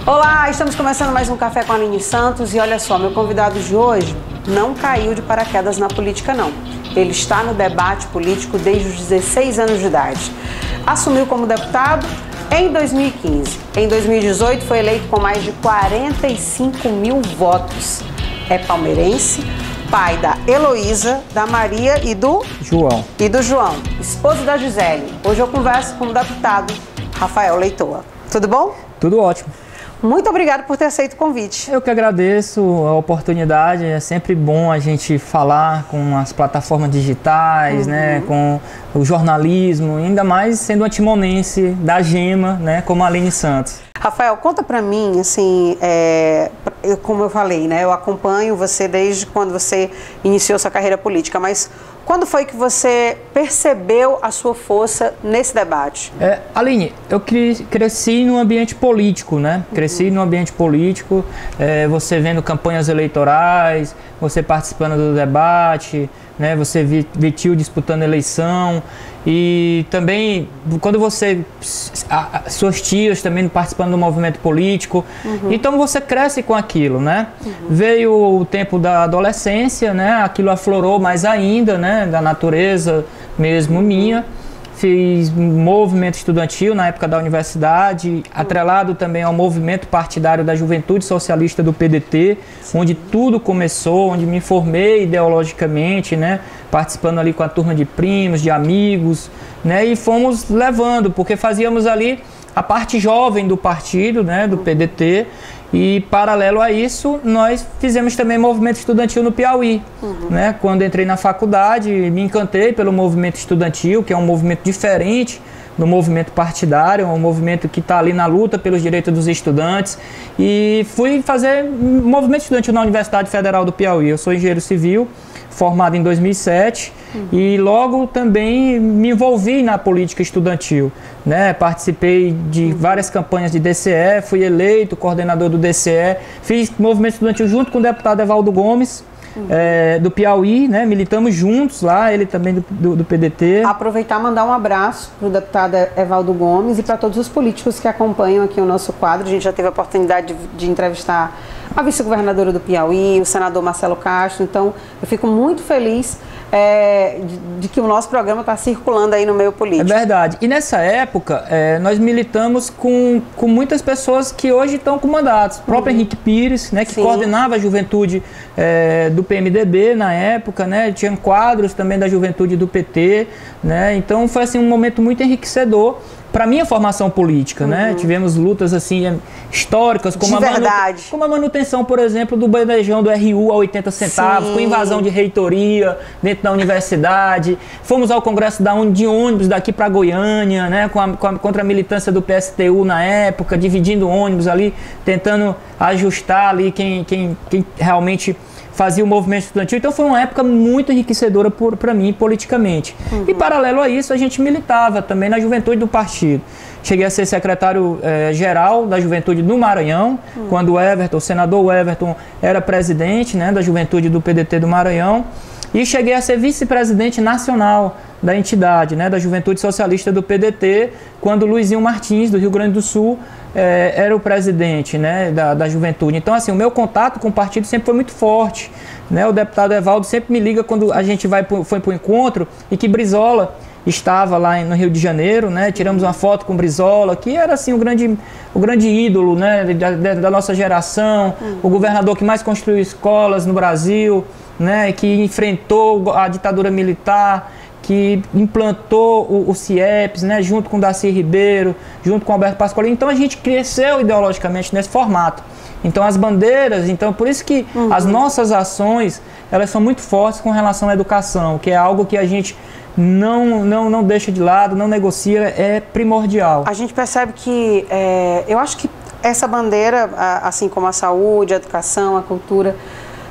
Olá, estamos começando mais um Café com a Aline Santos e olha só, meu convidado de hoje não caiu de paraquedas na política não. Ele está no debate político desde os 16 anos de idade. Assumiu como deputado em 2015. Em 2018 foi eleito com mais de 45 mil votos. É palmeirense, pai da Heloísa, da Maria e do João. Esposo da Gisele. Hoje eu converso com o deputado Rafael Leitoa. Tudo bom? Tudo ótimo. Muito obrigado por ter aceito o convite. Eu que agradeço a oportunidade, é sempre bom a gente falar com as plataformas digitais, né, com o jornalismo, ainda mais sendo uma timonense da Gema, né, como a Aline Santos. Rafael, conta pra mim, assim, como eu falei, né, eu acompanho você desde quando você iniciou sua carreira política, mas quando foi que você percebeu a sua força nesse debate? Aline, eu cresci no ambiente político, né? Cresci no ambiente político, você vendo campanhas eleitorais, você participando do debate, né? Você viu disputando eleição e também quando você, suas tias também participando do movimento político, então você cresce com aquilo, né? Veio o tempo da adolescência, né? Aquilo aflorou mais ainda, né? Da natureza mesmo minha. Fiz movimento estudantil na época da universidade, atrelado também ao movimento partidário da Juventude Socialista do PDT, onde tudo começou, onde me formei ideologicamente, né, participando ali com a turma de primos, de amigos, né, e fomos levando, porque fazíamos ali a parte jovem do partido, né, do PDT, e paralelo a isso, nós fizemos também movimento estudantil no Piauí. Né? Quando entrei na faculdade, me encantei pelo movimento estudantil, que é um movimento diferente do movimento partidário, é um movimento que está ali na luta pelos direitos dos estudantes. E fui fazer movimento estudantil na Universidade Federal do Piauí. Eu sou engenheiro civil, formado em 2007, e logo também me envolvi na política estudantil, né? Participei de várias campanhas de DCE, fui eleito coordenador do DCE, fiz movimento estudantil junto com o deputado Evaldo Gomes, do Piauí, né? Militamos juntos lá, ele também do PDT. Aproveitar e mandar um abraço para o deputado Evaldo Gomes e para todos os políticos que acompanham aqui o nosso quadro. A gente já teve a oportunidade de entrevistar a vice-governadora do Piauí, o senador Marcelo Castro, então eu fico muito feliz de que o nosso programa está circulando aí no meio político. É verdade. E nessa época, nós militamos com muitas pessoas que hoje estão com mandatos. O próprio Henrique Pires, né, que coordenava a juventude do PMDB na época, né, tinha quadros também da juventude do PT, né, então foi assim, um momento muito enriquecedor para minha formação política, né? Tivemos lutas assim históricas, como a manutenção, por exemplo, do bandejão do RU a 80 centavos, com invasão de reitoria dentro da universidade. Fomos ao Congresso de ônibus daqui para Goiânia, né? Contra a militância do PSTU na época, dividindo ônibus ali, tentando ajustar ali quem realmente fazia o movimento estudantil. Então foi uma época muito enriquecedora para mim politicamente. E paralelo a isso a gente militava também na juventude do partido. Cheguei a ser secretário-geral da juventude do Maranhão, quando o senador Everton era presidente, né, da juventude do PDT do Maranhão. E cheguei a ser vice-presidente nacional da entidade, né, da Juventude Socialista do PDT, quando Luizinho Martins, do Rio Grande do Sul, era o presidente, né, da juventude. Então, assim, o meu contato com o partido sempre foi muito forte, né? O deputado Evaldo sempre me liga quando a gente foi para o encontro e que Brizola estava lá no Rio de Janeiro, né? Tiramos uma foto com Brizola, que era assim o grande ídolo, né, da nossa geração, o governador que mais construiu escolas no Brasil, né, que enfrentou a ditadura militar, que implantou o CIEPS, né, junto com Darcy Ribeiro, junto com Alberto Pasqualini. Então a gente cresceu ideologicamente nesse formato. Então as bandeiras, então por isso que as nossas ações, elas são muito fortes com relação à educação, que é algo que a gente não deixa de lado, não negocia, é primordial. A gente percebe que, eu acho que essa bandeira, assim como a saúde, a educação, a cultura,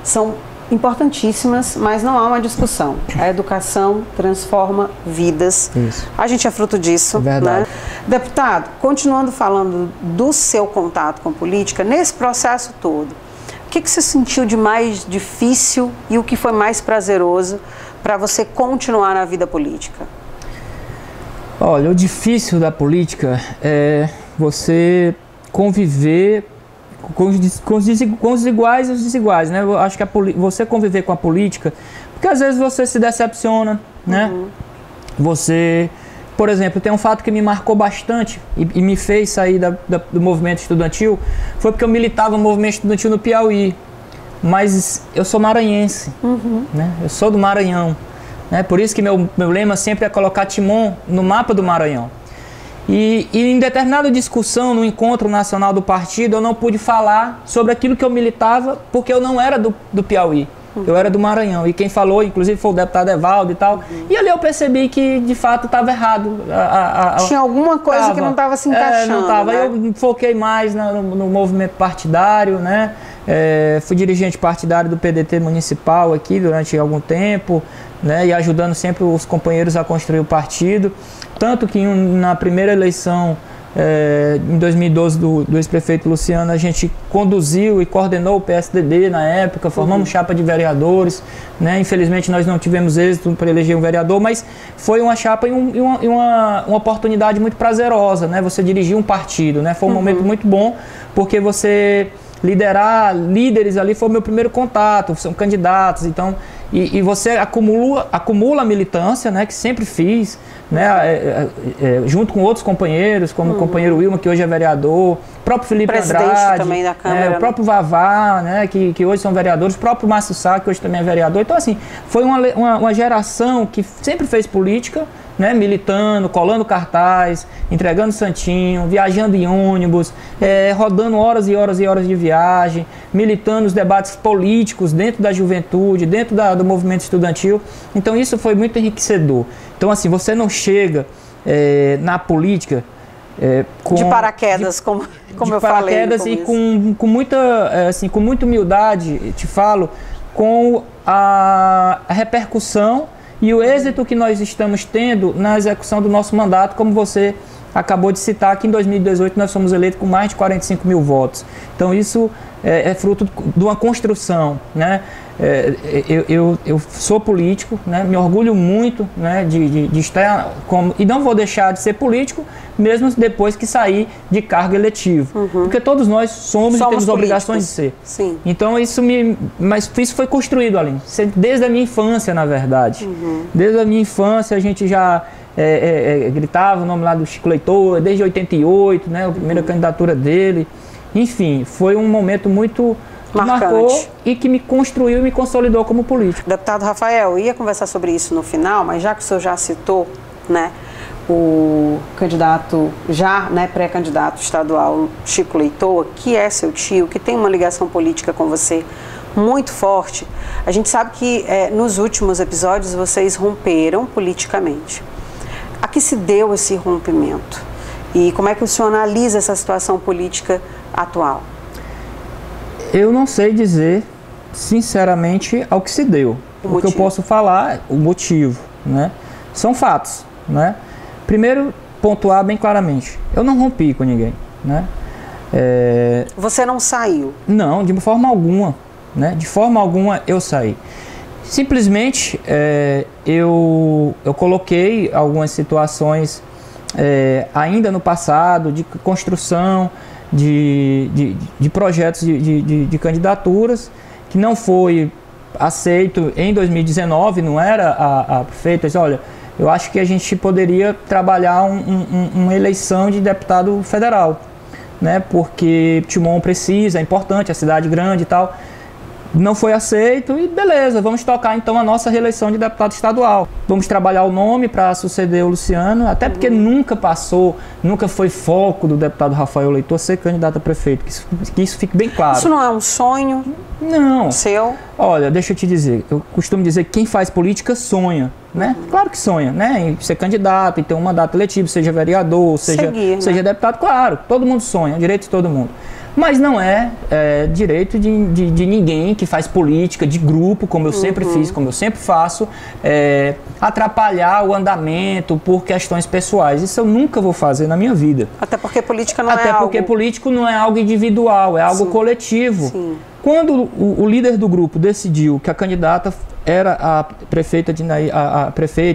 são importantíssimas, mas não há uma discussão. A educação transforma vidas. Isso. A gente é fruto disso. Verdade. Né? Deputado, continuando falando do seu contato com política, nesse processo todo, o que você sentiu de mais difícil e o que foi mais prazeroso para você continuar na vida política? Olha, o difícil da política é você conviver com os iguais e os desiguais, né? Eu acho que você conviver com a política, porque às vezes você se decepciona, né? Você, por exemplo, tem um fato que me marcou bastante e me fez sair do movimento estudantil, foi porque eu militava no movimento estudantil no Piauí, mas eu sou maranhense, né? Eu sou do Maranhão, né? Por isso que meu lema sempre é colocar Timon no mapa do Maranhão. E em determinada discussão no encontro nacional do partido, eu não pude falar sobre aquilo que eu militava, porque eu não era do Piauí, eu era do Maranhão. E quem falou, inclusive, foi o deputado Evaldo e tal. E ali eu percebi que, de fato, estava errado. Tinha alguma coisa que não estava se encaixando. Não estava. Né? Eu foquei mais no movimento partidário, né? Fui dirigente partidário do PDT municipal aqui durante algum tempo, né? E ajudando sempre os companheiros a construir o partido. Tanto que na primeira eleição, em 2012, do ex-prefeito Luciano, a gente conduziu e coordenou o PSDB na época, formamos chapa de vereadores, né? Infelizmente nós não tivemos êxito para eleger um vereador, mas foi uma chapa e uma oportunidade muito prazerosa, né? Você dirigir um partido, né? Foi um momento muito bom, porque você liderar líderes ali foi o meu primeiro contato, são candidatos, então... E você acumula a militância, né, que sempre fiz, né, junto com outros companheiros, como o companheiro Wilma, que hoje é vereador, o próprio Felipe Andrade, também da Câmara, o próprio Vavá, né, que hoje são vereadores, o próprio Márcio Sá, que hoje também é vereador. Então, assim, foi uma geração que sempre fez política, né, militando, colando cartaz, entregando santinho, viajando em ônibus, rodando horas e horas e horas de viagem, militando os debates políticos dentro da juventude, dentro do movimento estudantil. Então isso foi muito enriquecedor. Então assim, você não chega na política de paraquedas, como eu falei no começo. E com muita humildade, te falo, com a repercussão e o êxito que nós estamos tendo na execução do nosso mandato, como você acabou de citar, que em 2018 nós fomos eleitos com mais de 45 mil votos. Então isso é fruto de uma construção, né? Eu sou político, né? Me orgulho muito, né, de estar como, e não vou deixar de ser político mesmo depois que sair de cargo eletivo, porque todos nós somos e temos obrigações de ser. Sim. Então mas isso foi construído ali, desde a minha infância, na verdade. Desde a minha infância a gente já gritava o nome lá do Chico Leitor, desde 88, né, a primeira candidatura dele. Enfim, foi um momento muito marcou e que me construiu e me consolidou como político. Deputado Rafael, eu ia conversar sobre isso no final, mas já que o senhor já citou, né, o candidato, né, pré-candidato estadual Chico Leitor, que é seu tio, que tem uma ligação política com você muito forte, a gente sabe que nos últimos episódios vocês romperam politicamente. A que se deu esse rompimento? E como é que o senhor analisa essa situação política atual? Eu não sei dizer, sinceramente, ao que se deu. O que eu posso falar, o motivo, né? São fatos, né? Primeiro, pontuar bem claramente, eu não rompi com ninguém, né? Você não saiu? Não, de forma alguma, né? De forma alguma eu saí. Simplesmente, eu coloquei algumas situações ainda no passado de construção de projetos de candidaturas que não foi aceito em 2019, não era a prefeita, disse, olha, eu acho que a gente poderia trabalhar uma eleição de deputado federal, né, porque Timon precisa, é importante, a cidade grande e tal. Não foi aceito e beleza, vamos tocar então a nossa reeleição de deputado estadual. Vamos trabalhar o nome para suceder o Luciano, até porque nunca foi foco do deputado Rafael Leitor ser candidato a prefeito, que isso fique bem claro. Isso não é um sonho? Não. Seu? Olha, deixa eu te dizer, eu costumo dizer que quem faz política sonha, né? Claro que sonha, né? Em ser candidato, em ter um mandato eletivo, seja vereador, seja deputado, claro, todo mundo sonha, é direito de todo mundo. Mas não é direito de ninguém que faz política de grupo, como eu sempre fiz, como eu sempre faço, atrapalhar o andamento por questões pessoais. Isso eu nunca vou fazer na minha vida. Até porque política não político não é algo individual, é algo coletivo. Sim. Quando o líder do grupo decidiu que a candidata era a prefeita,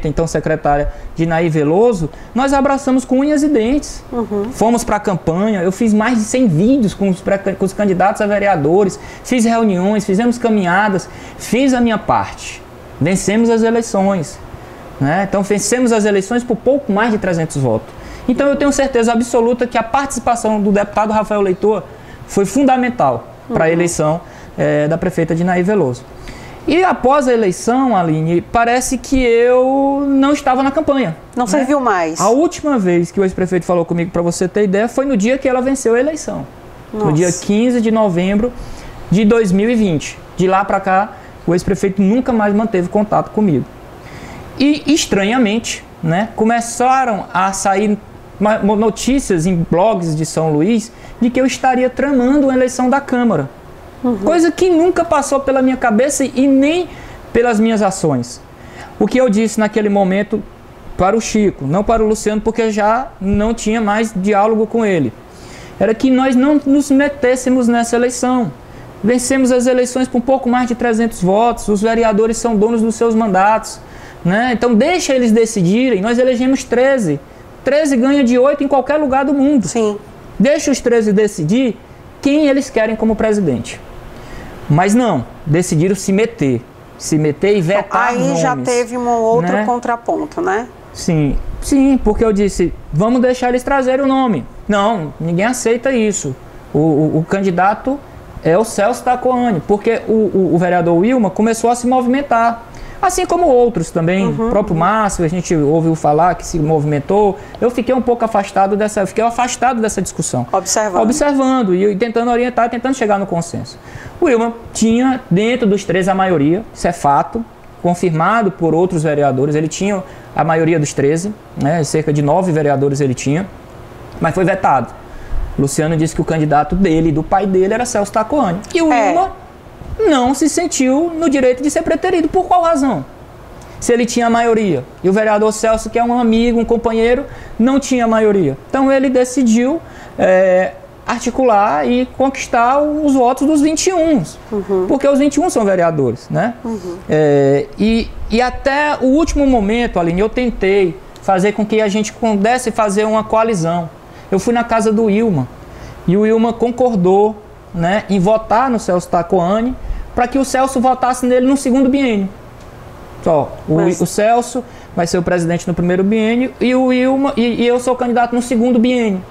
então secretária Dinaí Veloso, nós abraçamos com unhas e dentes. Fomos para a campanha, eu fiz mais de 100 vídeos com os candidatos a vereadores, fiz reuniões, fizemos caminhadas, fiz a minha parte. Vencemos as eleições, né? Então vencemos as eleições por pouco mais de 300 votos. Então eu tenho certeza absoluta que a participação do deputado Rafael Leitor foi fundamental para a eleição da prefeita Dinaí Veloso. E após a eleição, Aline, parece que eu não estava na campanha. Não serviu mais. A última vez que o ex-prefeito falou comigo, para você ter ideia, foi no dia que ela venceu a eleição. Nossa. No dia 15 de novembro de 2020. De lá para cá, o ex-prefeito nunca mais manteve contato comigo. E, estranhamente, né, começaram a sair notícias em blogs de São Luís de que eu estaria tramando a eleição da Câmara. Coisa que nunca passou pela minha cabeça e nem pelas minhas ações. O que eu disse naquele momento para o Chico, não para o Luciano, porque já não tinha mais diálogo com ele, era que nós não nos metêssemos nessa eleição. Vencemos as eleições por um pouco mais de 300 votos, os vereadores são donos dos seus mandatos, né? Então deixa eles decidirem, nós elegemos 13. 13 ganha de 8 em qualquer lugar do mundo. Sim. Deixa os 13 decidir quem eles querem como presidente. Mas não, decidiram se meter e vetar nomes. Aí já teve um outro contraponto, né? Sim, porque eu disse, vamos deixar eles trazerem o nome. Não, ninguém aceita isso. O candidato é o Celso Tacoani, porque o vereador Wilma começou a se movimentar. Assim como outros também, o próprio Márcio, a gente ouviu falar que se movimentou. Eu fiquei um pouco afastado dessa discussão. Observando e tentando orientar, tentando chegar no consenso. O Wilma tinha dentro dos 13 a maioria, isso é fato, confirmado por outros vereadores. Ele tinha a maioria dos 13, né, cerca de 9 vereadores ele tinha, mas foi vetado. Luciano disse que o candidato dele, do pai dele, era Celso Tacoani. E o Wilma não se sentiu no direito de ser preterido. Por qual razão? Se ele tinha a maioria. E o vereador Celso, que é um amigo, um companheiro, não tinha a maioria. Então ele decidiu articular e conquistar os votos dos 21. Porque os 21 são vereadores, né? E até o último momento, Aline, eu tentei fazer com que a gente pudesse fazer uma coalizão. Eu fui na casa do Wilma. E o Wilma concordou, né, em votar no Celso Tacoani, para que o Celso votasse nele no segundo biênio. O Celso vai ser o presidente no primeiro biênio e o Wilma, e eu sou candidato no segundo biênio.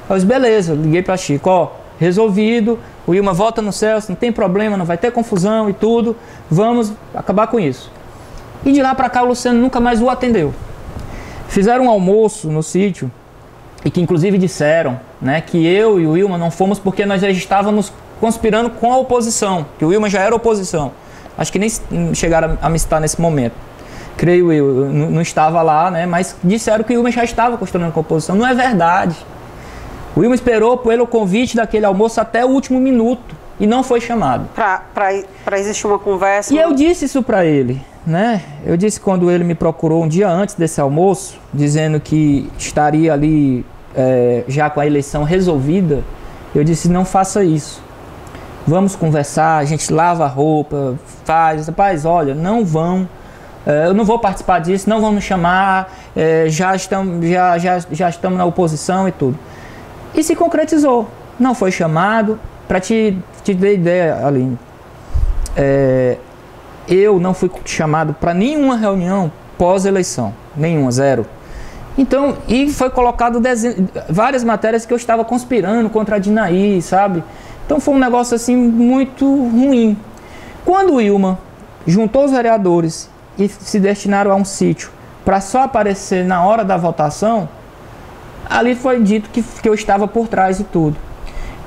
Eu disse, beleza, liguei para Chico, resolvido, o Wilma vota no Celso, não tem problema, não vai ter confusão e tudo, vamos acabar com isso. E de lá para cá o Luciano nunca mais o atendeu. Fizeram um almoço no sítio, e que inclusive disseram, né, que eu e o Wilma não fomos porque nós já estávamos conspirando com a oposição, que o Wilma já era oposição. Acho que nem chegaram a me citar nesse momento. Creio eu não estava lá, né, mas disseram que o Wilma já estava conspirando com a oposição. Não é verdade. O Wilma esperou pelo convite daquele almoço até o último minuto e não foi chamado. Para existir uma conversa. E eu disse isso para ele, né? Eu disse quando ele me procurou um dia antes desse almoço, dizendo que estaria ali já com a eleição resolvida, eu disse, não faça isso. Vamos conversar, a gente lava a roupa, faz, rapaz, olha, não vão, eu não vou participar disso, não vão nos chamar, já estamos na oposição e tudo. E se concretizou, não foi chamado. Para te dar ideia, Aline, eu não fui chamado para nenhuma reunião pós-eleição, nenhuma, zero. Então, e foi colocado várias matérias que eu estava conspirando contra a Dinaí, sabe? Então foi um negócio assim muito ruim. Quando o Wilma juntou os vereadores e se destinaram a um sítio para só aparecer na hora da votação, ali foi dito que eu estava por trás de tudo.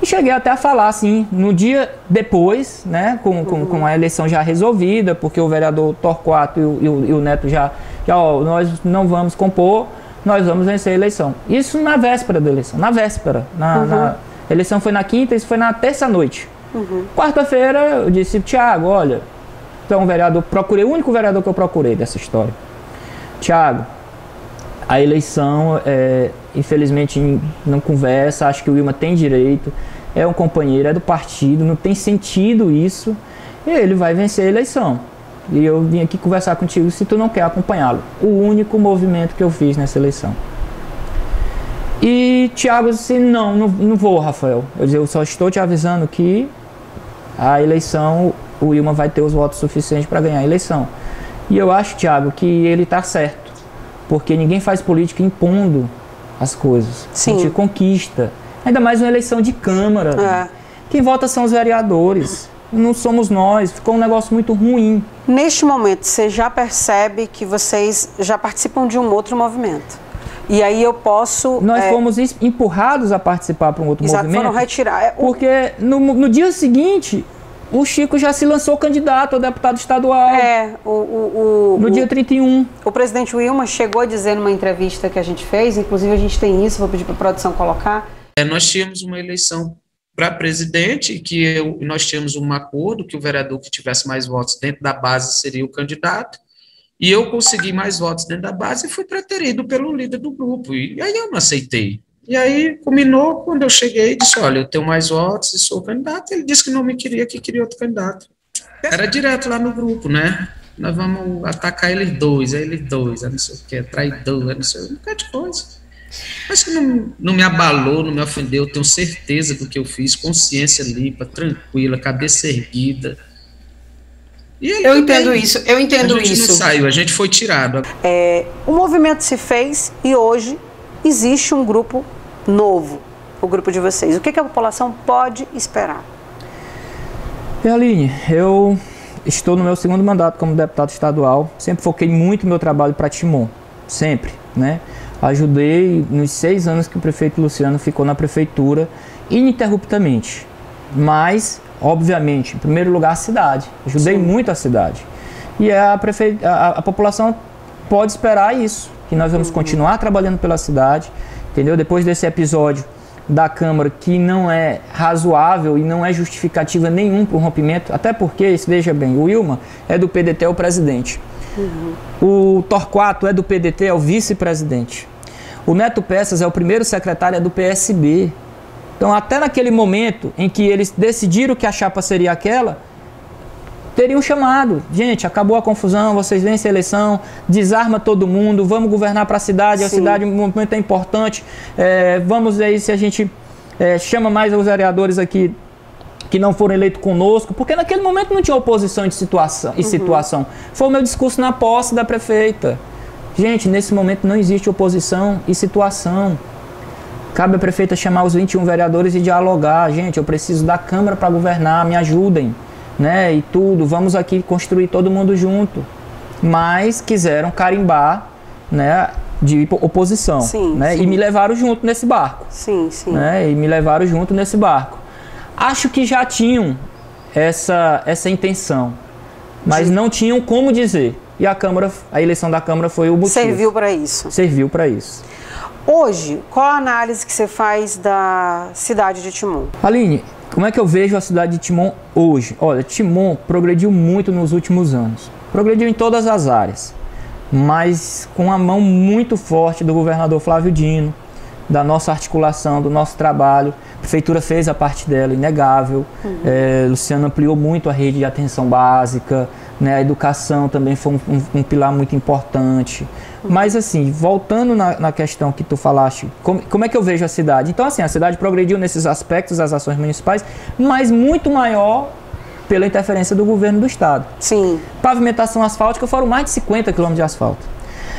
E cheguei até a falar assim, no dia depois, né, com a eleição já resolvida, porque o vereador Torquato e o Neto já nós não vamos compor, nós vamos vencer a eleição. Isso na véspera da eleição, na véspera. A eleição foi na quinta, isso foi na terça-noite. Quarta-feira eu disse, Tiago, olha, então vereador, procurei o único vereador que eu procurei dessa história. Tiago, a eleição, infelizmente, não conversa, acho que o Wilma tem direito é um companheiro, é do partido, não tem sentido isso, e ele vai vencer a eleição. E eu vim aqui conversar contigo se tu não quer acompanhá-lo. O único movimento que eu fiz nessa eleição. E Thiago disse, não vou, Rafael. Eu só estou te avisando que a eleição, o Wilma vai ter os votos suficientes para ganhar a eleição. E eu acho, Thiago, que ele está certo. Porque ninguém faz política impondo as coisas. Sim. A gente conquista. Ainda mais uma eleição de Câmara. Quem vota são os vereadores. Não somos nós. Ficou um negócio muito ruim. Neste momento, você já percebe que vocês já participam de um outro movimento. E aí eu posso... Nós fomos empurrados a participar para um outro movimento. Foram retirar. Porque no dia seguinte, o Chico já se lançou candidato a deputado estadual. No dia 31. O presidente Wilma chegou a dizer numa entrevista que a gente fez, inclusive a gente tem isso, vou pedir para a produção colocar. Nós tínhamos uma eleição para presidente, que nós tínhamos um acordo que o vereador que tivesse mais votos dentro da base seria o candidato, e eu consegui mais votos dentro da base e fui preterido pelo líder do grupo, e aí eu não aceitei. E aí combinou, quando eu cheguei, disse, olha, eu tenho mais votos e sou candidato. Ele disse que não me queria, que queria outro candidato. Era direto lá no grupo, né? Nós vamos atacar eles dois, aí não sei o que, traidor, não sei o que, um bocado de coisa. Mas que não me abalou, não me ofendeu, eu tenho certeza do que eu fiz, consciência limpa, tranquila, cabeça erguida. Eu entendo isso. A gente não saiu, a gente foi tirado. O movimento se fez e hoje existe um grupo novo, o grupo de vocês. O que a população pode esperar? Aline, eu estou no meu segundo mandato como deputado estadual. Sempre foquei muito meu trabalho para Timon, sempre, né? Ajudei nos 6 anos que o prefeito Luciano ficou na prefeitura, ininterruptamente. Mas, obviamente, em primeiro lugar, a cidade. Ajudei muito a cidade. E a população pode esperar isso, que nós vamos continuar trabalhando pela cidade, entendeu? Depois desse episódio da Câmara, que não é razoável e não é justificativa nenhum para o rompimento, até porque, veja bem, o Wilma é do PDT, é o presidente. O Torquato é do PDT, é o vice-presidente. O Neto Peças é o primeiro secretário, é do PSB. Então, até naquele momento em que eles decidiram que a chapa seria aquela, teriam chamado. Gente, acabou a confusão, vocês vencem a eleição, desarma todo mundo, vamos governar para a cidade, o movimento é importante, vamos aí se a gente chama mais os vereadores aqui que não foram eleitos conosco, porque naquele momento não tinha oposição de situação. Foi o meu discurso na posse da prefeita. Gente, nesse momento não existe oposição e situação. Cabe à prefeita chamar os 21 vereadores e dialogar. Gente, eu preciso da Câmara para governar, me ajudem, né? E tudo, vamos aqui construir todo mundo junto. Mas quiseram carimbar, né, de oposição, né? E me levaram junto nesse barco. Né? E me levaram junto nesse barco. Acho que já tinham essa intenção, mas não tinham como dizer. E a eleição da Câmara foi o motivo. Serviu para isso. Serviu para isso. Hoje, qual a análise que você faz da cidade de Timon? Aline, como é que eu vejo a cidade de Timon hoje? Olha, Timon progrediu muito nos últimos anos. Progrediu em todas as áreas, mas com a mão muito forte do governador Flávio Dino, da nossa articulação, do nosso trabalho. A prefeitura fez a parte dela, inegável. Luciano ampliou muito a rede de atenção básica, né? A educação também foi um pilar muito importante. Mas assim, voltando na questão que tu falaste, como é que eu vejo a cidade? Então assim, a cidade progrediu nesses aspectos das ações municipais, mas muito maior pela interferência do governo do estado. Pavimentação asfáltica, foram mais de 50 quilômetros de asfalto.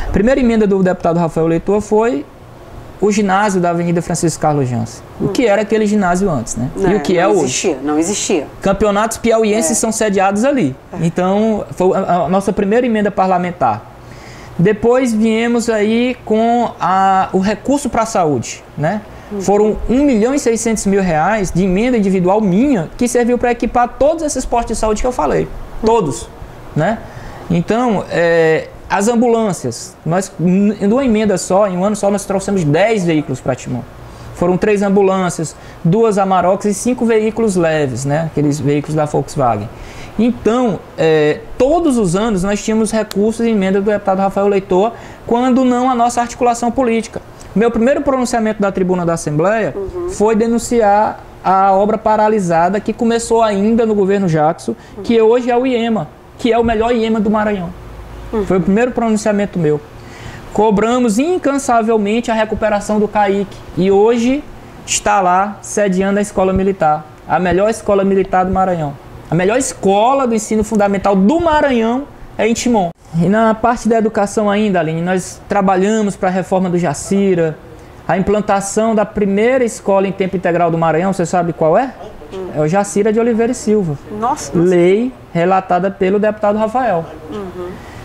A primeira emenda do deputado Rafael Leitor foi o ginásio da Avenida Francisco Carlos Jansen. O que era aquele ginásio antes, né? E o que é hoje? Não existia. Campeonatos piauienses são sediados ali. Então, foi a nossa primeira emenda parlamentar. Depois viemos aí com o recurso para a saúde, né? Foram R$1.600.000 de emenda individual minha, que serviu para equipar todos esses postos de saúde que eu falei. Todos, né? Então, as ambulâncias, em uma emenda só, em um ano só, nós trouxemos 10 veículos para Timon. Foram 3 ambulâncias, 2 Amarocks e 5 veículos leves, né? Aqueles veículos da Volkswagen. Então, todos os anos nós tínhamos recursos em emenda do deputado Rafael Leitor, quando não a nossa articulação política. Meu primeiro pronunciamento da tribuna da Assembleia foi denunciar a obra paralisada que começou ainda no governo Jackson, que hoje é o IEMA, que é o melhor IEMA do Maranhão. Foi o primeiro pronunciamento meu. Cobramos incansavelmente a recuperação do CAIC e hoje está lá sediando a Escola Militar, a melhor escola militar do Maranhão. A melhor escola do ensino fundamental do Maranhão é em Timon. E na parte da educação ainda, Aline, nós trabalhamos para a reforma do Jacira, a implantação da primeira escola em tempo integral do Maranhão, você sabe qual é? É o Jacira de Oliveira e Silva. Nossa. Lei relatada pelo deputado Rafael.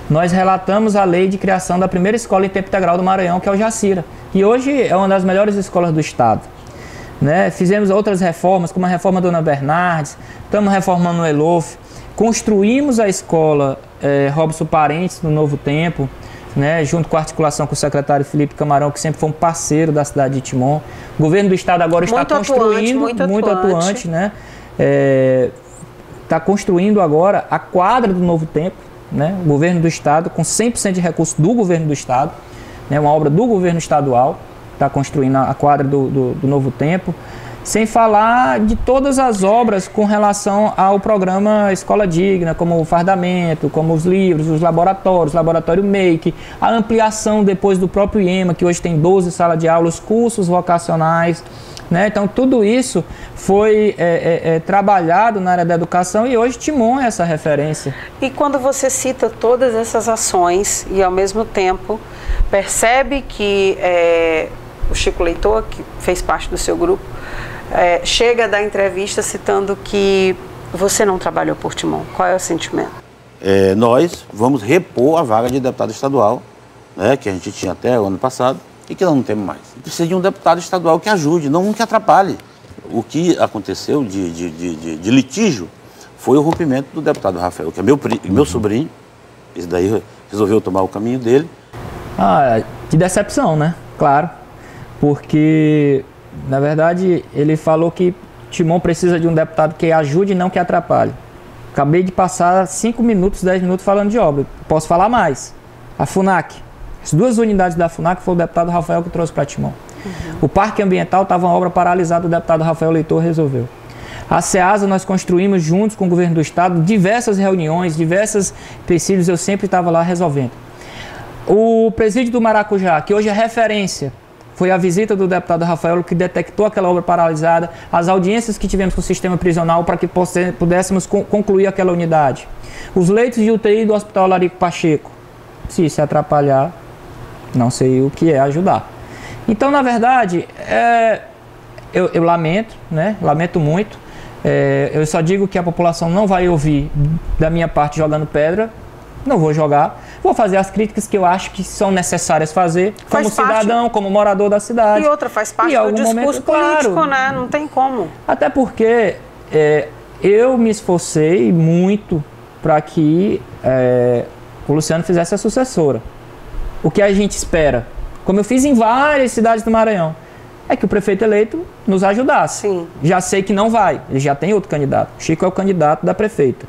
Nós relatamos a lei de criação da primeira escola em tempo integral do Maranhão, que é o Jacira. E hoje é uma das melhores escolas do estado. Né? Fizemos outras reformas, como a reforma Dona Bernardes, estamos reformando o ELOF, construímos a escola Robson Parentes no Novo Tempo, né? Junto com a articulação com o secretário Felipe Camarão, que sempre foi um parceiro da cidade de Timon. O governo do estado agora está construindo, muito atuante, né? Está construindo agora a quadra do Novo Tempo, né? O governo do estado, com 100% de recursos do governo do estado, né? Uma obra do governo estadual, está construindo a quadra do Novo Tempo, sem falar de todas as obras com relação ao programa Escola Digna, como o fardamento, como os livros, os laboratórios, laboratório Make, a ampliação depois do próprio IEMA, que hoje tem 12 salas de aula, os cursos vocacionais, né? Então tudo isso foi trabalhado na área da educação e hoje Timon é essa referência. E quando você cita todas essas ações e ao mesmo tempo percebe que o Chico Leitor, que fez parte do seu grupo, chega a dar entrevista citando que você não trabalhou por Timon. Qual é o sentimento? Nós vamos repor a vaga de deputado estadual, né, que a gente tinha até o ano passado e que nós não temos mais. Precisa de um deputado estadual que ajude, não que atrapalhe. O que aconteceu de litígio foi o rompimento do deputado Rafael, que é meu sobrinho. Esse daí resolveu tomar o caminho dele. De decepção, né? Claro. Porque, na verdade, ele falou que Timon precisa de um deputado que ajude e não que atrapalhe. Acabei de passar 5 minutos, 10 minutos falando de obra. Posso falar mais. A FUNAC. As 2 unidades da FUNAC foi o deputado Rafael que trouxe para Timon. O Parque Ambiental estava uma obra paralisada, o deputado Rafael Leitor resolveu. A SEASA nós construímos juntos com o governo do estado diversas reuniões, diversos empecilhos, eu sempre estava lá resolvendo. O presídio do Maracujá, que hoje é referência, foi a visita do deputado Rafael que detectou aquela obra paralisada, as audiências que tivemos com o sistema prisional para que pudéssemos concluir aquela unidade. Os leitos de UTI do Hospital Larico Pacheco. Se atrapalhar, não sei o que é ajudar. Então, na verdade, eu lamento, né? Lamento muito. Eu só digo que a população não vai ouvir da minha parte jogando pedra. Não vou jogar. Vou fazer as críticas que eu acho que são necessárias fazer, como cidadão, como morador da cidade. E outra, faz parte do discurso político, né? Não tem como. Até porque eu me esforcei muito para que o Luciano fizesse a sucessora. O que a gente espera, como eu fiz em várias cidades do Maranhão, é que o prefeito eleito nos ajudasse. Sim. Já sei que não vai, ele já tem outro candidato. O Chico é o candidato da prefeita.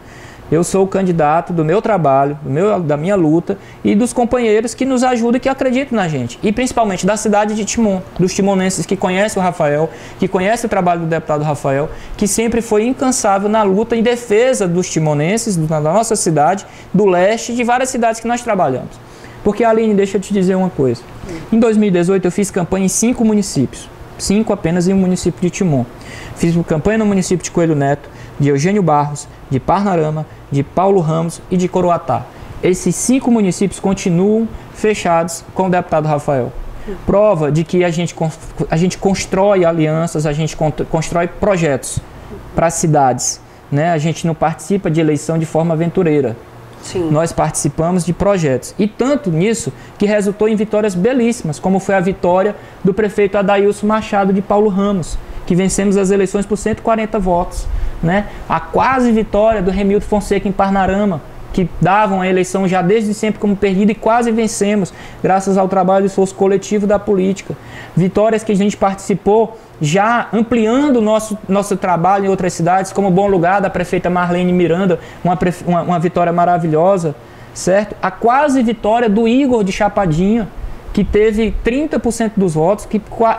Eu sou o candidato do meu trabalho, da minha luta e dos companheiros que nos ajudam e que acreditam na gente. E principalmente da cidade de Timon, dos timonenses que conhecem o Rafael, que conhecem o trabalho do deputado Rafael, que sempre foi incansável na luta em defesa dos timonenses, da nossa cidade, do leste e de várias cidades que nós trabalhamos. Porque, Aline, deixa eu te dizer uma coisa. Em 2018 eu fiz campanha em 5 municípios. 5 apenas em um município de Timon. Fiz campanha no município de Coelho Neto, de Eugênio Barros, de Parnarama, de Paulo Ramos e de Coroatá. Esses 5 municípios continuam fechados com o deputado Rafael. Prova de que a gente constrói alianças, a gente constrói projetos para as cidades, né? A gente não participa de eleição de forma aventureira. Sim. Nós participamos de projetos. E tanto nisso que resultou em vitórias belíssimas, como foi a vitória do prefeito Adailson Machado de Paulo Ramos, que vencemos as eleições por 140 votos. Né? A quase vitória do Remildo Fonseca em Parnarama, que davam a eleição já desde sempre como perdida e quase vencemos, graças ao trabalho e esforço coletivo da política. Vitórias que a gente participou já ampliando o nosso trabalho em outras cidades, como Bom Lugar, da prefeita Marlene Miranda, uma vitória maravilhosa, certo? A quase vitória do Igor de Chapadinha, que teve 30% dos votos,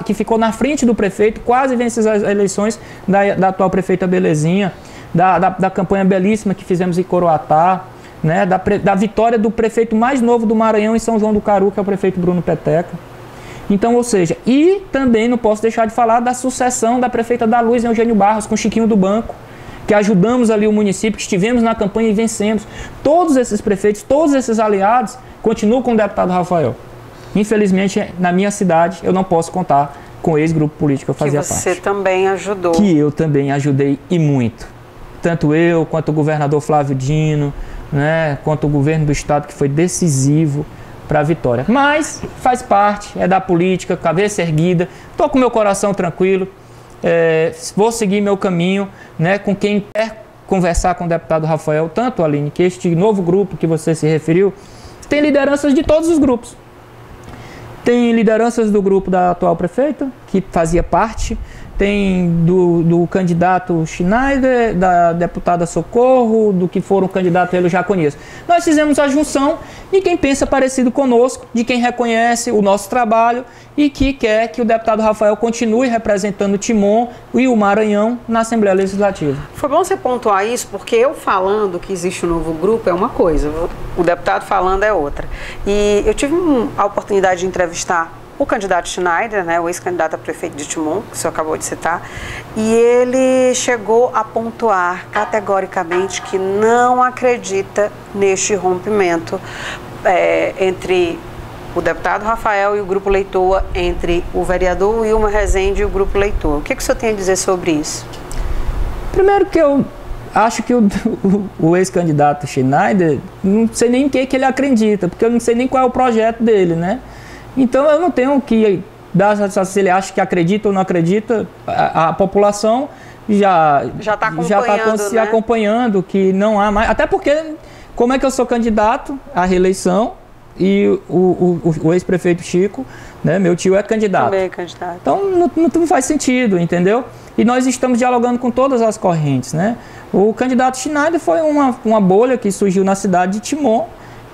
que ficou na frente do prefeito, quase vence as eleições da atual prefeita Belezinha, da campanha belíssima que fizemos em Coroatá, né, da vitória do prefeito mais novo do Maranhão em São João do Caru, que é o prefeito Bruno Peteca. Então, ou seja, e também não posso deixar de falar da sucessão da prefeita da Luz, Eugênio Barros, com Chiquinho do Banco, que ajudamos ali o município, que estivemos na campanha e vencemos. Todos esses prefeitos, todos esses aliados, continuam com o deputado Rafael. Infelizmente, na minha cidade, eu não posso contar com o ex-grupo político que eu fazia parte. Que você também ajudou. Que eu também ajudei e muito. Tanto eu, quanto o governador Flávio Dino, né, quanto o governo do estado, que foi decisivo para a vitória. Mas faz parte, é da política, cabeça erguida, estou com meu coração tranquilo, vou seguir meu caminho, né, com quem quer conversar com o deputado Rafael, tanto, Aline, que este novo grupo que você se referiu, tem lideranças de todos os grupos. Tem lideranças do grupo da atual prefeita, que fazia parte, tem do candidato Schneider, da deputada Socorro, do que foram candidatos, eu já conheço. Nós fizemos a junção de quem pensa parecido conosco, de quem reconhece o nosso trabalho e que quer que o deputado Rafael continue representando o Timon e o Maranhão na Assembleia Legislativa. Foi bom você pontuar isso, porque eu falando que existe um novo grupo é uma coisa, o deputado falando é outra. E eu tive a oportunidade de entrevistar o candidato Schneider, né, o ex-candidato a prefeito de Timon, que o senhor acabou de citar, e ele chegou a pontuar categoricamente que não acredita neste rompimento entre o deputado Rafael e o grupo Leitoa, entre o vereador Wilmar Rezende e o grupo Leitoa. O que o senhor tem a dizer sobre isso? Primeiro que eu acho que o ex-candidato Schneider, não sei nem o que ele acredita, porque eu não sei nem qual é o projeto dele, né? Então eu não tenho que dar satisfação se ele acha que acredita ou não acredita. A população já está se acompanhando, que não há mais. Até porque, como é que eu sou candidato à reeleição e o ex-prefeito Chico, né, meu tio, é candidato. Também é candidato. Então não faz sentido, entendeu? E nós estamos dialogando com todas as correntes, né? O candidato Schneider foi uma bolha que surgiu na cidade de Timon,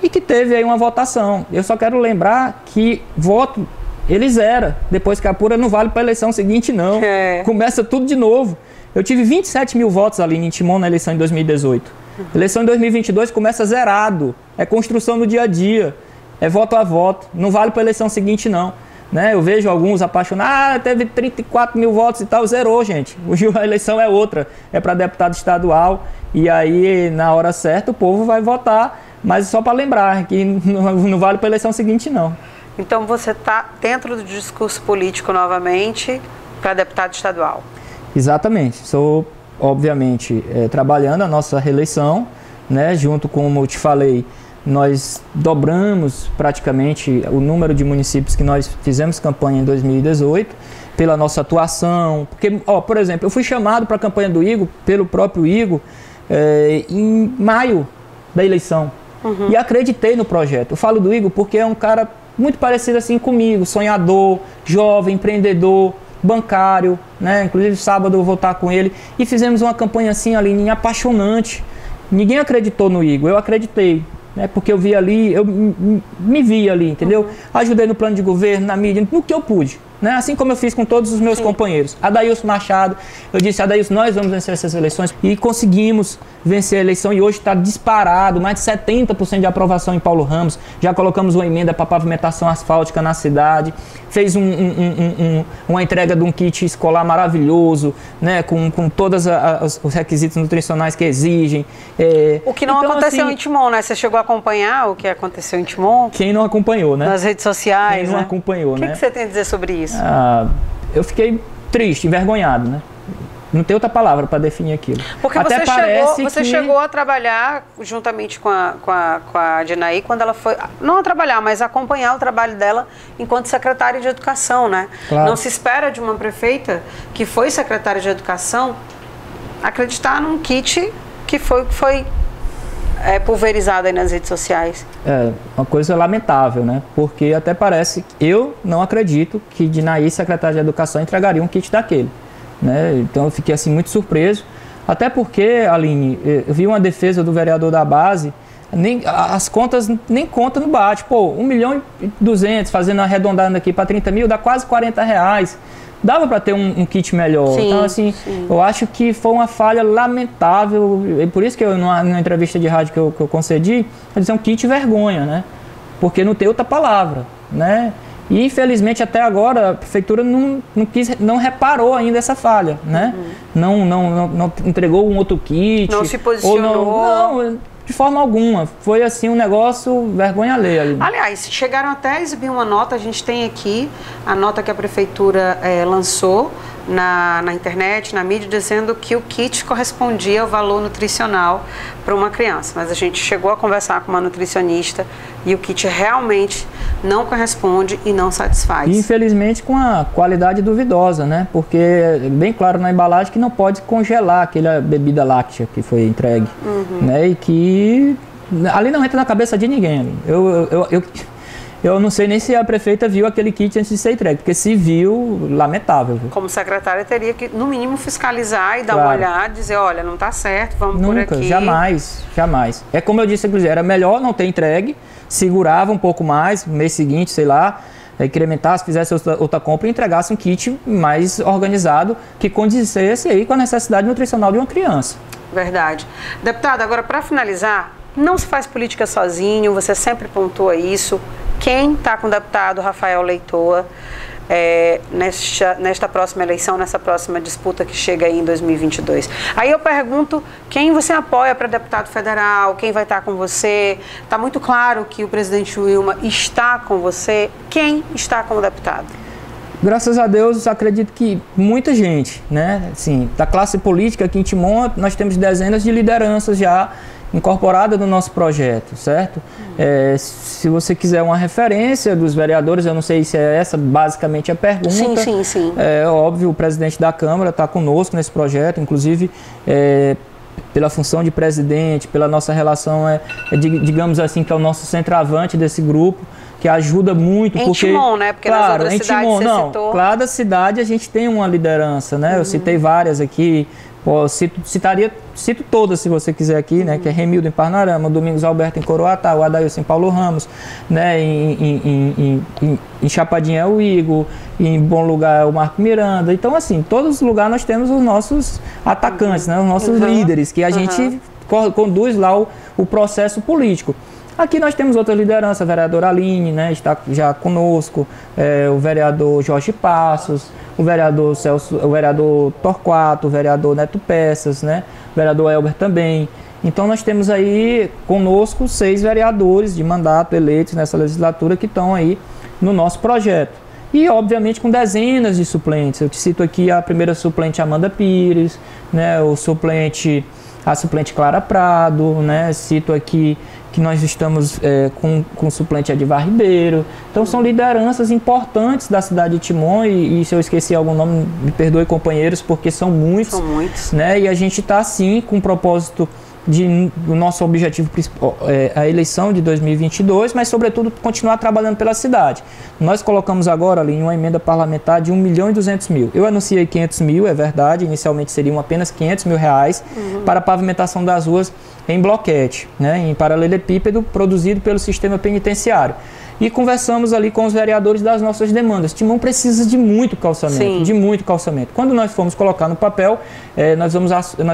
e que teve aí uma votação. Eu só quero lembrar que voto ele zera. Depois que apura, não vale para a eleição seguinte, não. Começa tudo de novo. Eu tive 27 mil votos ali em Timon na eleição em 2018. Eleição em 2022 começa zerado. É construção no dia a dia. É voto a voto. Não vale para a eleição seguinte, não. Né? Eu vejo alguns apaixonados. Teve 34 mil votos e tal. Zerou, gente. Hoje a eleição é outra. É para deputado estadual. E aí, na hora certa, o povo vai votar. Mas só para lembrar que não vale para a eleição seguinte, não. Então você está dentro do discurso político novamente para deputado estadual? Exatamente. Estou, obviamente, trabalhando a nossa reeleição, né? Junto com, como eu te falei, nós dobramos praticamente o número de municípios que nós fizemos campanha em 2018, pela nossa atuação. Porque, por exemplo, eu fui chamado para a campanha do Igor, pelo próprio Igor, em maio da eleição. E acreditei no projeto. Eu falo do Igor porque é um cara muito parecido assim comigo, sonhador, jovem, empreendedor, bancário, né? Inclusive sábado eu vou estar com ele e fizemos uma campanha assim, Aline, apaixonante. Ninguém acreditou no Igor, eu acreditei, né? Porque eu vi ali, eu me vi ali, entendeu? Ajudei no plano de governo, na mídia, no que eu pude. Né? Assim como eu fiz com todos os meus companheiros. Adailson Machado, eu disse, Adailson, nós vamos vencer essas eleições. E conseguimos vencer a eleição e hoje está disparado, mais de 70% de aprovação em Paulo Ramos. Já colocamos uma emenda para pavimentação asfáltica na cidade. Fez uma entrega de um kit escolar maravilhoso, né? com todos os requisitos nutricionais que exigem. O que não aconteceu assim, em Timon, né? Você chegou a acompanhar o que aconteceu em Timon? Quem não acompanhou, né? Nas redes sociais, Quem não acompanhou, né? O que você tem a dizer sobre isso? Eu fiquei triste, envergonhado, né? Não tem outra palavra para definir aquilo. Porque até você chegou a trabalhar juntamente com a Dinaí quando ela foi, não a trabalhar, mas a acompanhar o trabalho dela enquanto secretária de Educação, né? Claro. Não se espera de uma prefeita que foi secretária de Educação acreditar num kit que foi pulverizado aí nas redes sociais. É uma coisa lamentável, né? Porque até parece que eu não acredito que Dinaí, secretária de Educação, entregaria um kit daquele. Né? Então eu fiquei assim muito surpreso, até porque, Aline, eu vi uma defesa do vereador da base as contas nem conta no bate. Pô, 1.200.000, fazendo arredondando aqui para 30 mil, dá quase R$40. Dava para ter um kit melhor. Sim, então, assim, eu acho que foi uma falha lamentável. E por isso que eu, numa entrevista de rádio que eu concedi, eu disse, é um kit vergonha, né? Porque não tem outra palavra, né? E, infelizmente, até agora, a prefeitura não reparou ainda essa falha, né? Não entregou um outro kit. Não se posicionou. Não, de forma alguma. Foi, assim, um negócio vergonha alheia ali. Aliás, chegaram até a exibir uma nota, a gente tem aqui a nota que a prefeitura lançou na internet, na mídia, dizendo que o kit correspondia ao valor nutricional para uma criança. Mas a gente chegou a conversar com uma nutricionista e o kit realmente não corresponde e não satisfaz. E, infelizmente, com a qualidade duvidosa, né? Porque é bem claro na embalagem que não pode congelar aquela bebida láctea que foi entregue, né? E que ali não entra na cabeça de ninguém. Eu não sei nem se a prefeita viu aquele kit antes de ser entregue, porque se viu, lamentável. Como secretária, teria que, no mínimo, fiscalizar e dar uma olhada, dizer, olha, não está certo, vamos por aqui. Nunca, jamais. É como eu disse, inclusive, era melhor não ter entregue, segurava um pouco mais, no mês seguinte, sei lá, incrementasse, fizesse outra compra e entregasse um kit mais organizado, que condizesse aí com a necessidade nutricional de uma criança. Verdade. Deputada, agora, para finalizar, não se faz política sozinho, você sempre pontua isso. Quem está com o deputado Rafael Leitoa nesta próxima eleição, nessa próxima disputa que chega aí em 2022? Aí eu pergunto, quem você apoia para deputado federal? Quem vai estar com você? Está muito claro que o presidente Wilma está com você. Quem está com o deputado? Graças a Deus, acredito que muita gente, né? Assim, da classe política aqui em Timon, nós temos dezenas de lideranças já incorporada no nosso projeto, certo? Se você quiser uma referência dos vereadores, eu não sei se é essa basicamente a pergunta. Sim. É óbvio, o presidente da Câmara está conosco nesse projeto, inclusive pela função de presidente, pela nossa relação, digamos assim, que é o nosso centroavante desse grupo, que ajuda muito. Em porque, Timon, né? Porque claro, nas outras cidades você citou. Cada cidade a gente tem uma liderança, né? Eu citei várias aqui. Cito todas, se você quiser aqui, né? Que é Remildo em Parnarama, Domingos Alberto em Coroatá, o Adailson em Paulo Ramos, né? Em Chapadinha é o Igor, em Bom Lugar é o Marco Miranda. Então, assim, em todos os lugares nós temos os nossos atacantes, né? Os nossos líderes, que a gente conduz lá o processo político. Aqui nós temos outra liderança, a vereadora Aline, né, está já conosco, o vereador Jorge Passos, o vereador Celso, o vereador Torquato, o vereador Neto Peças, né, o vereador Elber também. Então nós temos aí conosco 6 vereadores de mandato eleitos nessa legislatura que estão aí no nosso projeto. E obviamente com dezenas de suplentes. Eu te cito aqui a primeira suplente Amanda Pires, né, a suplente Clara Prado, né, cito aqui que nós estamos com o suplente Edivar Ribeiro. Então são lideranças importantes da cidade de Timon e se eu esqueci algum nome, me perdoe, companheiros, porque são muitos. São muitos. Né? E a gente está sim com o propósito o nosso objetivo principal a eleição de 2022, mas sobretudo continuar trabalhando pela cidade. Nós colocamos agora ali uma emenda parlamentar de R$1.200.000. Eu anunciei 500 mil, é verdade, inicialmente seriam apenas R$500 mil para a pavimentação das ruas em bloquete, né, em paralelepípedo, produzido pelo sistema penitenciário. E conversamos ali com os vereadores das nossas demandas. Timon precisa de muito calçamento, Quando nós fomos colocar no papel, nós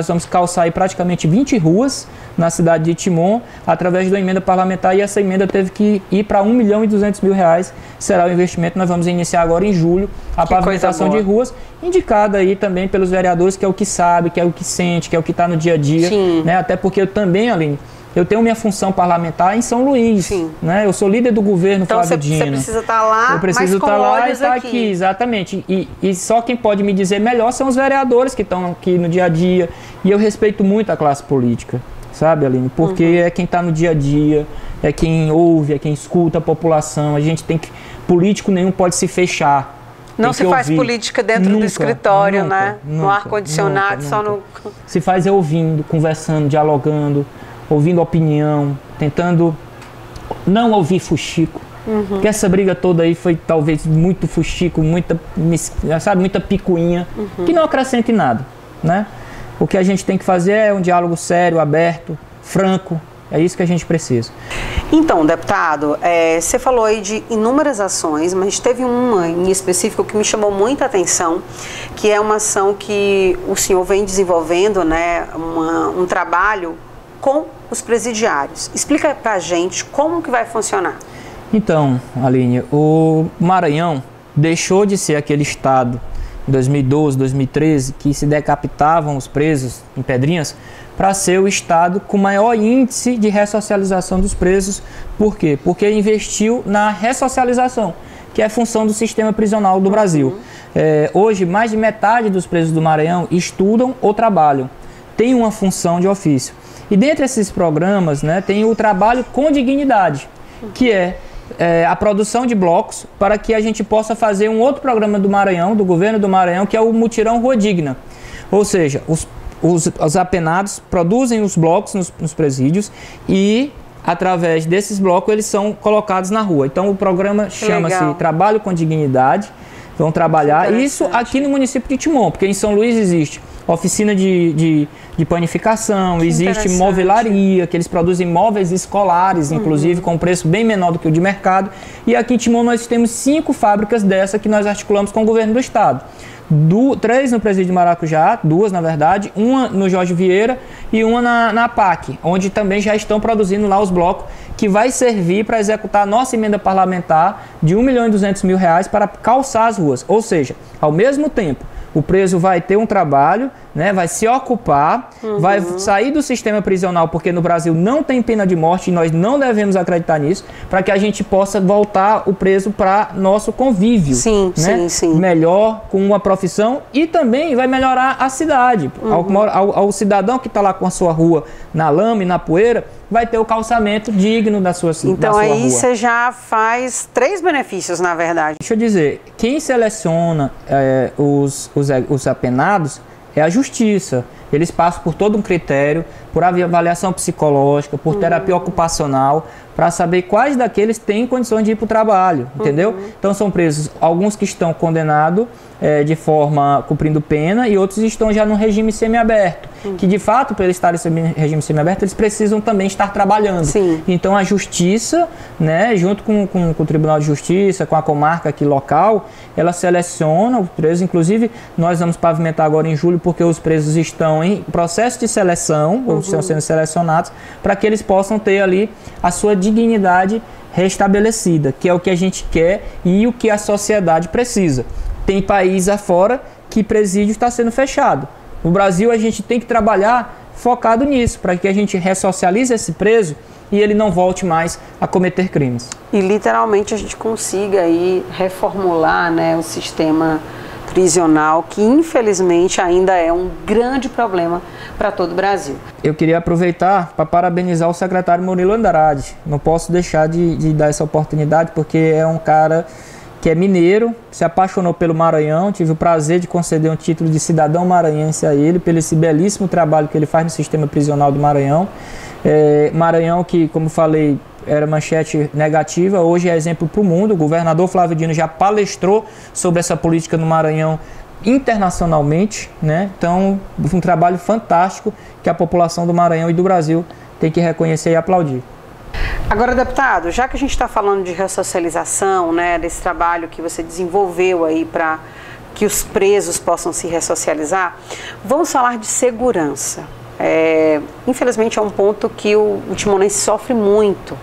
vamos calçar aí praticamente 20 ruas na cidade de Timon, através de uma emenda parlamentar, e essa emenda teve que ir para R$1.200.000, será o investimento. Nós vamos iniciar agora em julho a pavimentação de ruas, indicada aí também pelos vereadores, que é o que sabe, que é o que sente, que é o que está no dia a dia, né? Até porque eu também, Aline, eu tenho minha função parlamentar em São Luís, né? Eu sou líder do governo, então, Flávio Dino. Então você precisa estar lá, eu preciso estar lá e estar aqui, exatamente. E só quem pode me dizer melhor são os vereadores que estão aqui no dia a dia. E eu respeito muito a classe política, sabe, Aline? Porque é quem está no dia a dia, é quem ouve, é quem escuta a população. A gente tem que... Político nenhum pode se fechar. Não se faz política dentro do escritório, né? No ar-condicionado, só no... Se faz ouvindo, conversando, dialogando, ouvindo opinião, tentando não ouvir fuxico. Porque essa briga toda aí foi talvez muito fuxico, muita picuinha, que não acrescenta em nada, né? O que a gente tem que fazer é um diálogo sério, aberto, franco, É isso que a gente precisa. Então, deputado, você falou aí de inúmeras ações, mas teve uma em específico que me chamou muita atenção, que é uma ação que o senhor vem desenvolvendo, né, um trabalho com os presidiários. Explica pra gente como que vai funcionar. Então, Aline, o Maranhão deixou de ser aquele estado em 2012, 2013, que se decapitavam os presos em Pedrinhas, para ser o estado com maior índice de ressocialização dos presos. Por quê? Porque investiu na ressocialização, que é a função do sistema prisional do Brasil. Hoje, mais de metade dos presos do Maranhão estudam ou trabalham, tem uma função de ofício. E dentre esses programas, né, tem o trabalho com dignidade, que é a produção de blocos para que a gente possa fazer um outro programa do Maranhão, do governo do Maranhão, que é o Mutirão Rua Digna. Ou seja, os apenados produzem os blocos nos presídios e, através desses blocos, eles são colocados na rua. Então, o programa chama-se Trabalho com Dignidade. Vão trabalhar isso aqui no município de Timon, porque em São Luís existe oficina de panificação, existe movelaria, que eles produzem móveis escolares, inclusive com um preço bem menor do que o de mercado. E aqui em Timon nós temos 5 fábricas dessa que nós articulamos com o governo do estado. 3 no presídio de Maracujá, 2 na verdade, uma no Jorge Vieira e uma na PAC, onde também já estão produzindo lá os blocos, que vai servir para executar a nossa emenda parlamentar de R$1.200.000 para calçar as ruas. Ou seja, ao mesmo tempo, o preso vai ter um trabalho, né, vai se ocupar, vai sair do sistema prisional, porque no Brasil não tem pena de morte e nós não devemos acreditar nisso, para que a gente possa voltar o preso para nosso convívio. Sim, né? sim. Melhor, com uma profissão, e também vai melhorar a cidade. Ao cidadão que está lá com a sua rua na lama e na poeira, vai ter o calçamento digno da sua cidade. Então aí você já faz 3 benefícios, na verdade. Deixa eu dizer, quem seleciona os apenados é a justiça. Eles passam por todo um critério, por avaliação psicológica, por terapia ocupacional, para saber quais daqueles têm condições de ir para o trabalho, entendeu? Então são presos alguns que estão condenados de forma cumprindo pena e outros estão já no regime semiaberto, que de fato, para eles estarem em regime semiaberto, eles precisam também estar trabalhando. Sim. Então a justiça, né, junto com o Tribunal de Justiça, com a comarca aqui local, ela seleciona os presos. Inclusive nós vamos pavimentar agora em julho, porque os presos estão em processo de seleção, ou estão sendo selecionados, para que eles possam ter ali a sua dignidade restabelecida, que é o que a gente quer e o que a sociedade precisa. Tem país afora que presídio está sendo fechado. No Brasil a gente tem que trabalhar focado nisso, para que a gente ressocialize esse preso e ele não volte mais a cometer crimes. E literalmente a gente consiga aí reformular, né, o sistema prisional, que infelizmente ainda é um grande problema para todo o Brasil. Eu queria aproveitar para parabenizar o secretário Murilo Andrade. Não posso deixar de dar essa oportunidade, porque é um cara que é mineiro, se apaixonou pelo Maranhão, tive o prazer de conceder um título de cidadão maranhense a ele, pelo esse belíssimo trabalho que ele faz no sistema prisional do Maranhão. Maranhão que, como falei, era manchete negativa, hoje é exemplo para o mundo. O governador Flávio Dino já palestrou sobre essa política no Maranhão internacionalmente, né? Então, um trabalho fantástico que a população do Maranhão e do Brasil tem que reconhecer e aplaudir. Agora, deputado, já que a gente está falando de ressocialização, né, desse trabalho que você desenvolveu aí para que os presos possam se ressocializar, vamos falar de segurança. Infelizmente é um ponto que o timonense sofre muito,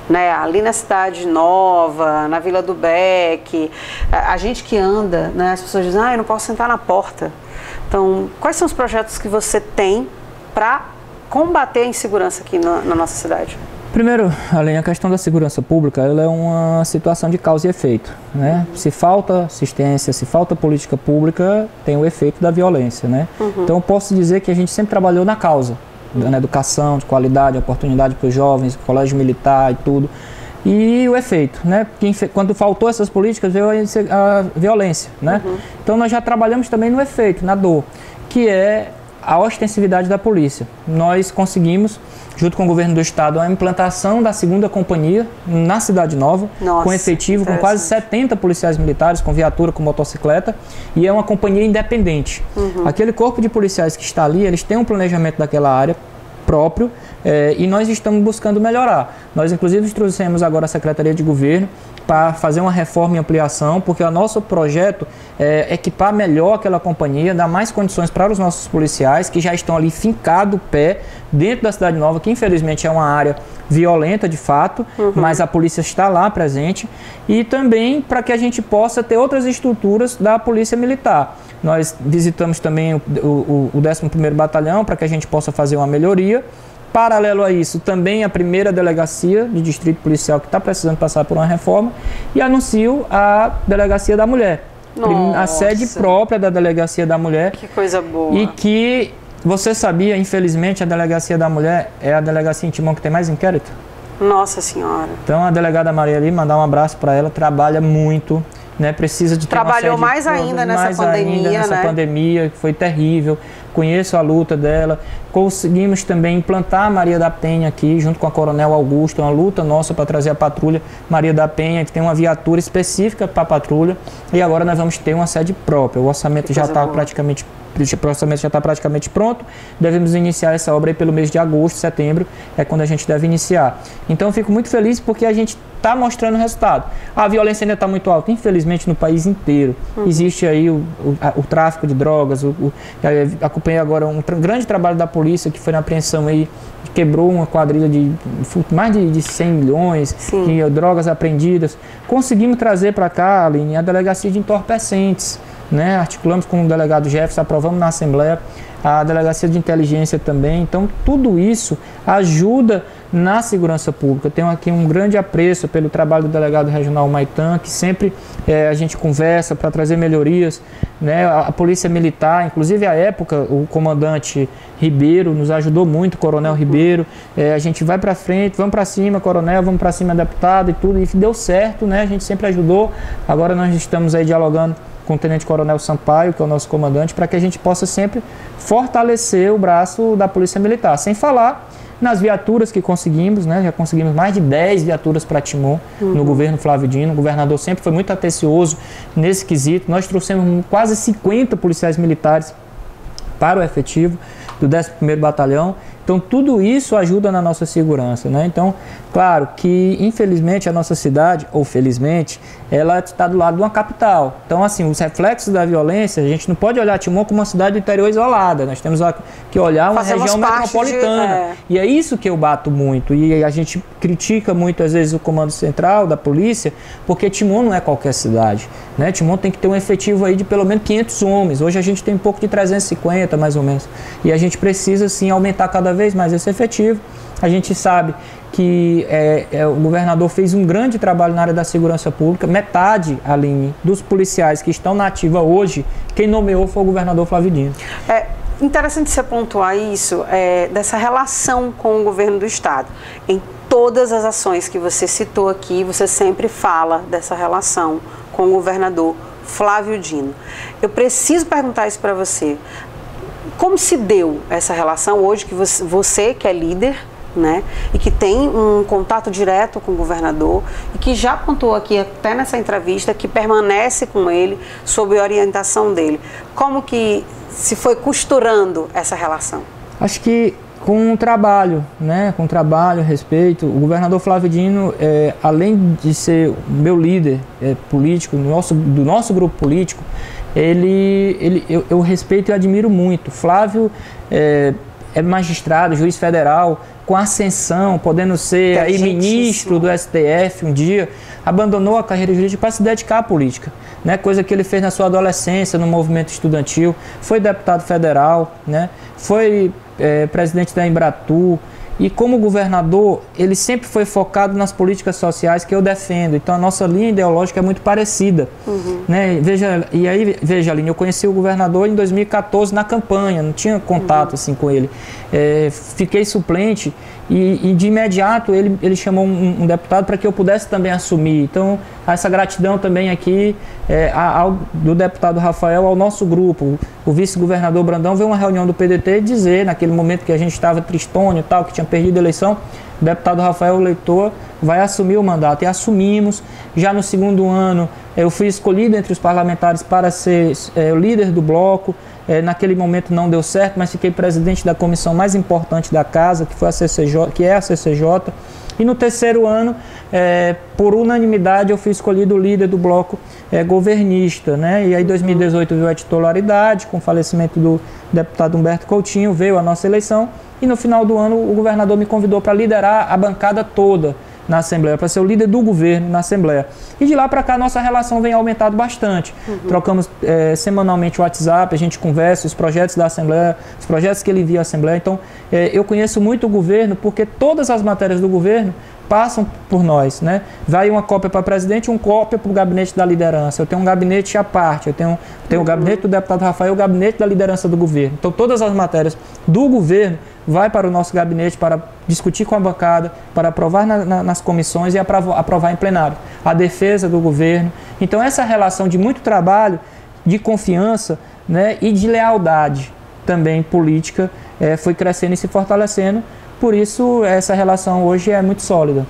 né? Ali na Cidade Nova, na Vila do Beck, a gente que anda, né, as pessoas dizem, eu não posso sentar na porta. Então, quais são os projetos que você tem para combater a insegurança aqui na nossa cidade? Primeiro, além da questão da segurança pública, ela é uma situação de causa e efeito, né? Se falta assistência, se falta política pública, tem o efeito da violência, né? Então eu posso dizer que a gente sempre trabalhou na causa, na educação de qualidade, oportunidade para os jovens, colégio militar e tudo. E o efeito, né? Quando faltou essas políticas, veio a violência, né? Então nós já trabalhamos também no efeito, na dor, que é a ostensividade da polícia. Nós conseguimos, junto com o governo do estado, a implantação da 2ª companhia na Cidade Nova, com efetivo, com quase 70 policiais militares, com viatura, com motocicleta, e é uma companhia independente. Aquele corpo de policiais que está ali, eles têm um planejamento daquela área, próprio, e nós estamos buscando melhorar. Nós, inclusive, trouxemos agora a Secretaria de Governo para fazer uma reforma e ampliação, porque o nosso projeto é equipar melhor aquela companhia, dar mais condições para os nossos policiais, que já estão ali fincados o pé dentro da Cidade Nova, que infelizmente é uma área violenta de fato, mas a polícia está lá presente, e também para que a gente possa ter outras estruturas da Polícia Militar. Nós visitamos também o 11º Batalhão para que a gente possa fazer uma melhoria. Paralelo a isso, também a primeira delegacia de distrito policial que está precisando passar por uma reforma, e anuncio a Delegacia da Mulher. Nossa. A sede própria da Delegacia da Mulher. Que coisa boa. E que, você sabia, infelizmente, a Delegacia da Mulher é a delegacia em Timon que tem mais inquérito? Nossa Senhora. Então, a delegada Maria ali, mandar um abraço para ela, trabalha muito, né? Precisa de ter Trabalhou uma mais ainda nessa pandemia, né? Pandemia, que foi terrível. Conheço a luta dela. Conseguimos também implantar a Maria da Penha aqui, junto com a Coronel Augusto, uma luta nossa para trazer a patrulha Maria da Penha, que tem uma viatura específica para a patrulha, e agora nós vamos ter uma sede própria. O orçamento já está praticamente pronto. Devemos iniciar essa obra aí pelo mês de agosto, setembro, é quando a gente deve iniciar. Então eu fico muito feliz porque a gente está mostrando resultado. A violência ainda está muito alta, infelizmente, no país inteiro. Existe aí o tráfico de drogas. Acompanhei agora um grande trabalho da polícia, que foi na apreensão aí, quebrou uma quadrilha de mais de 100 milhões de drogas apreendidas. Conseguimos trazer para cá, Aline, a delegacia de entorpecentes, né? Articulamos com o delegado Jefferson, aprovamos na Assembleia, a delegacia de inteligência também. Então, tudo isso ajuda na segurança pública. Tenho aqui um grande apreço pelo trabalho do delegado regional Maitan, que sempre a gente conversa para trazer melhorias, né? A Polícia Militar, inclusive à época, o comandante Ribeiro nos ajudou muito, o Coronel Ribeiro. A gente vai para frente, vamos para cima, coronel, vamos para cima, deputado e tudo, e deu certo, né? A gente sempre ajudou. Agora nós estamos aí dialogando com o Tenente Coronel Sampaio, que é o nosso comandante, para que a gente possa sempre fortalecer o braço da Polícia Militar. Sem falar nas viaturas que conseguimos, né? Já conseguimos mais de 10 viaturas para Timon no governo Flávio Dino. O governador sempre foi muito atencioso nesse quesito. Nós trouxemos quase 50 policiais militares para o efetivo do 11º Batalhão. Então, tudo isso ajuda na nossa segurança, né? Então, claro que, infelizmente, a nossa cidade, ou felizmente, ela está do lado de uma capital. Então, assim, os reflexos da violência, a gente não pode olhar Timon como uma cidade do interior isolada. Nós temos que olhar uma região metropolitana. E é isso que eu bato muito. E a gente critica muito, às vezes, o comando central da polícia, porque Timon não é qualquer cidade, né? Timon tem que ter um efetivo aí de pelo menos 500 homens. Hoje a gente tem um pouco de 350, mais ou menos. E a gente precisa, sim, aumentar cada vez mais esse efetivo. A gente sabe que o governador fez um grande trabalho na área da segurança pública. Metade, Aline, dos policiais que estão na ativa hoje, quem nomeou foi o governador Flávio Dino. É interessante você pontuar isso, dessa relação com o governo do estado. Em todas as ações que você citou aqui, você sempre fala dessa relação com o governador Flávio Dino. Eu preciso perguntar isso para você. Como se deu essa relação hoje que você que é líder, né, e que tem um contato direto com o governador e que já pontuou aqui até nessa entrevista que permanece com ele sob a orientação dele? Como que se foi costurando essa relação? Acho que com o trabalho, né, com trabalho, respeito. O governador Flávio Dino, além de ser meu líder político, do nosso grupo político, eu respeito e admiro muito. Flávio é magistrado, juiz federal, com ascensão, podendo ser aí ministro do STF um dia, abandonou a carreira jurídica para se dedicar à política, né? Coisa que ele fez na sua adolescência, no movimento estudantil, foi deputado federal, né? Foi presidente da Embratur. E como governador, ele sempre foi focado nas políticas sociais que eu defendo. Então, a nossa linha ideológica é muito parecida. Né? Veja, Aline, eu conheci o governador em 2014 na campanha, não tinha contato assim, com ele. Fiquei suplente e de imediato ele chamou um deputado para que eu pudesse também assumir. Então, essa gratidão também aqui do deputado Rafael ao nosso grupo. O vice-governador Brandão veio a uma reunião do PDT dizer, naquele momento que a gente estava tristônio e tal, que tinha perdido a eleição, o deputado Rafael Leitor vai assumir o mandato. E assumimos. Já no segundo ano, eu fui escolhido entre os parlamentares para ser o líder do bloco. Naquele momento não deu certo, mas fiquei presidente da comissão mais importante da casa, que foi a CCJ, que é a CCJ. E no terceiro ano, por unanimidade, eu fui escolhido o líder do bloco governista, né? E aí, em 2018, veio a titularidade, com o falecimento do deputado Humberto Coutinho, veio a nossa eleição. E no final do ano, o governador me convidou para liderar a bancada toda na Assembleia, para ser o líder do governo na Assembleia. E de lá para cá, nossa relação vem aumentado bastante. Trocamos semanalmente o WhatsApp, a gente conversa, os projetos da Assembleia, os projetos que ele envia à Assembleia. Então, eu conheço muito o governo, porque todas as matérias do governo passam por nós, né? Vai uma cópia para o presidente e uma cópia para o gabinete da liderança. Eu tenho um gabinete à parte, eu tenho o gabinete do deputado Rafael e o gabinete da liderança do governo. Então, todas as matérias do governo vai para o nosso gabinete para discutir com a bancada, para aprovar nas comissões e aprovar em plenário. A defesa do governo. Então, essa relação de muito trabalho, de confiança, né, e de lealdade também política foi crescendo e se fortalecendo. Por isso, essa relação hoje é muito sólida.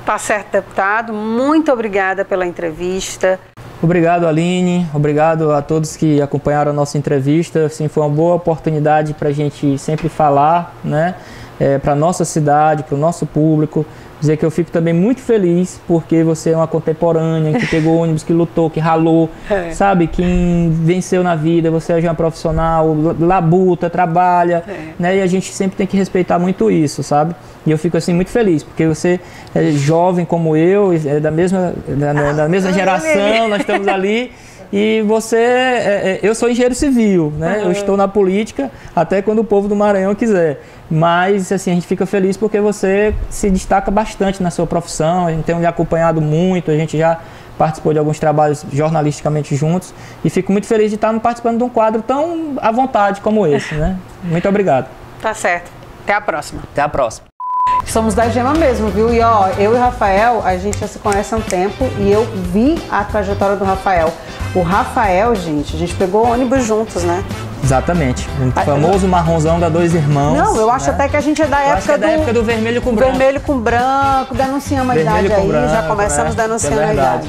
Tá certo, deputado. Muito obrigada pela entrevista. Obrigado, Aline. Obrigado a todos que acompanharam a nossa entrevista. Assim, foi uma boa oportunidade para a gente sempre falar, né, para a nossa cidade, para o nosso público. Dizer que eu fico também muito feliz porque você é uma contemporânea, que pegou ônibus, que lutou, que ralou, sabe? Que venceu na vida. Você é uma profissional, labuta, trabalha, né? E a gente sempre tem que respeitar muito isso, sabe? E eu fico assim muito feliz, porque você é jovem como eu, é da mesma geração, nós estamos ali. E você, eu sou engenheiro civil, né? Eu estou na política até quando o povo do Maranhão quiser. Mas, assim, a gente fica feliz porque você se destaca bastante na sua profissão. A gente tem lhe acompanhado muito, a gente já participou de alguns trabalhos jornalisticamente juntos. E fico muito feliz de estar participando de um quadro tão à vontade como esse, né? Muito obrigado. Tá certo. Até a próxima. Até a próxima. Somos da Gema mesmo, viu? E ó, eu e o Rafael, a gente já se conhece há um tempo e eu vi a trajetória do Rafael. O Rafael, gente, a gente pegou ônibus juntos, né? Exatamente. O famoso marronzão da Dois Irmãos. Não, eu acho até que a gente é da época do vermelho com branco. Vermelho com branco, denunciamos a idade aí, já começamos denunciando a idade.